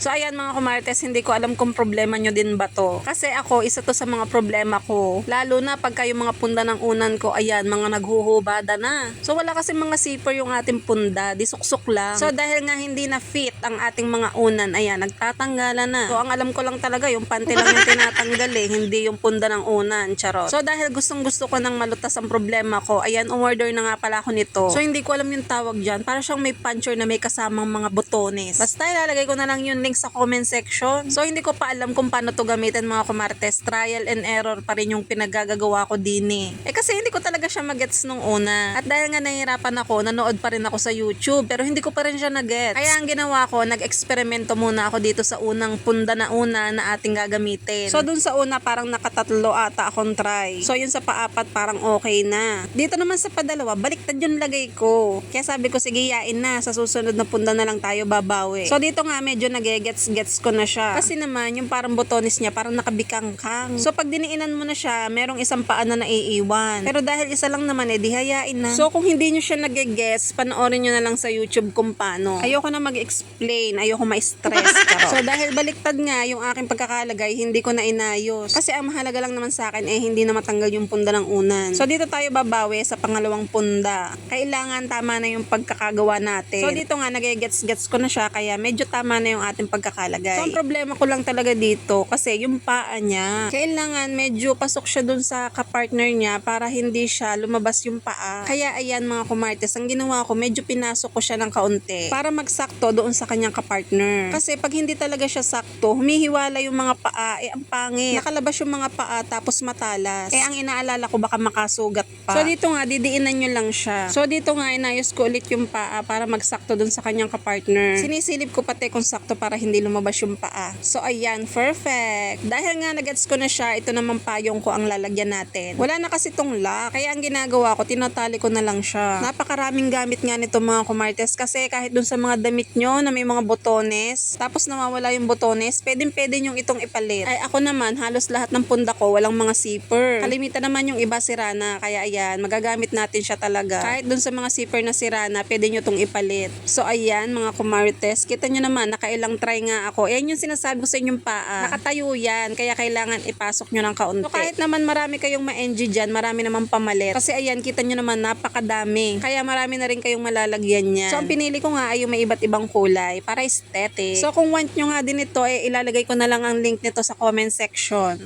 So ayan mga kumartes, hindi ko alam kung problema nyo din ba to. Kasi ako, isa to sa mga problema ko. Lalo na pagka yung mga punda ng unan ko, ayan, mga naghuhubada na. So wala kasi mga zipper yung ating punda, disuksok lang. So dahil nga hindi na fit ang ating mga unan, ayan, nagtatanggalan na. So ang alam ko lang talaga, yung panty lang yung tinatanggal hindi yung punda ng unan, charot. So dahil gustong gusto ko nang malutas ang problema ko, ayan, umorder na nga pala ako nito. So hindi ko alam yung tawag dyan, para siyang may puncher na may kasamang mga botones. Basta ilalagay ko na lang yung link sa comment section. So hindi ko pa alam kung paano to gamitin mga kumartes. Trial and error pa rin yung pinagagagawa ko din kasi hindi ko talaga siya magets nung una. At dahil nga nahihirapan ako, nanood pa rin ako sa YouTube pero hindi ko pa rin siya nagets. Kaya ang ginawa ko, nag-eksperimento muna ako dito sa unang punda na una na ating gagamitin. So dun sa una parang nakatatlo ata akong try. So yun sa paapat parang okay na. Dito naman sa padalawa, baliktad yung lagay ko. Kaya sabi ko sige yain na, sa susunod na punda na lang tayo babawi. So dito nga medyo nagegets-gets ko na siya. Kasi naman yung parang botones niya parang nakabikangkang. So pag diniinan mo na siya, merong isang paa na naiiwan. Pero dahil isa lang naman di hayain na. So kung hindi nyo siya nagegets, panoorin nyo na lang sa YouTube kung paano. Ayoko na mag-explain, ayoko ma-stress. So dahil baliktad nga yung aking pagkakalagay, hindi ko na inayos. Kasi ang mahalaga lang naman sa akin hindi na matanggal yung punda ng unan. So dito tayo babawi sa pangalawang punda. Kailangan tama na yung pagkakagawa natin. So dito nga nagegets-gets ko na siya, kaya medyo tama na yung ating pagkakalagay. So ang problema ko lang talaga dito kasi yung paa niya, kailangan medyo pasok siya dun sa kapartner niya para hindi siya lumabas yung paa. Kaya ayan mga kumartes, ang ginawa ko, medyo pinasok ko siya ng kaunti para magsakto doon sa kanyang kapartner. Kasi pag hindi talaga siya sakto, humihiwala yung mga paa, ang pangit. Nakalabas yung mga paa tapos matalas. Ang inaalala ko baka makasugat pa. So dito nga, didiinan nyo lang siya. So dito nga, inayos ko ulit yung paa para magsakto dun sa kanyang kapartner. Sinisilip ko pati kung sakto para hindi lumabas yung paa. So ayan, perfect. Dahil nga nagets ko na siya, ito naman payong ko ang lalagyan natin. Wala na kasi tong lock. Kaya ang ginagawa ko, tinatali ko na lang siya. Napakaraming gamit nga nito mga kumartes kasi kahit dun sa mga damit nyo na may mga botones, tapos nawawala yung botones, pwede nyong itong ipalit. Ay ako naman, halos lahat ng punda ko walang mga zipper. Kalimitan naman yung iba sira na, kaya ayan, magagamit natin siya talaga. Kahit dun sa mga zipper na sira na, pwede nyo itong ipalit. So ayan mga kumartes, kita nyo naman, nakailang try nga ako. Ayan yung sinasabi ko sa inyong paa. Nakatayo yan, kaya kailangan ipasok nyo ng kaunti. So kahit naman marami kayong ma-NG dyan, marami naman pamalit. Kasi ayan, kita nyo naman, napakadami. Kaya marami na rin kayong malalagyan niyan. So ang pinili ko nga ay yung may iba't ibang kulay para aesthetic. So kung want nyo nga din ito, ilalagay ko na lang ang link nito sa comment section.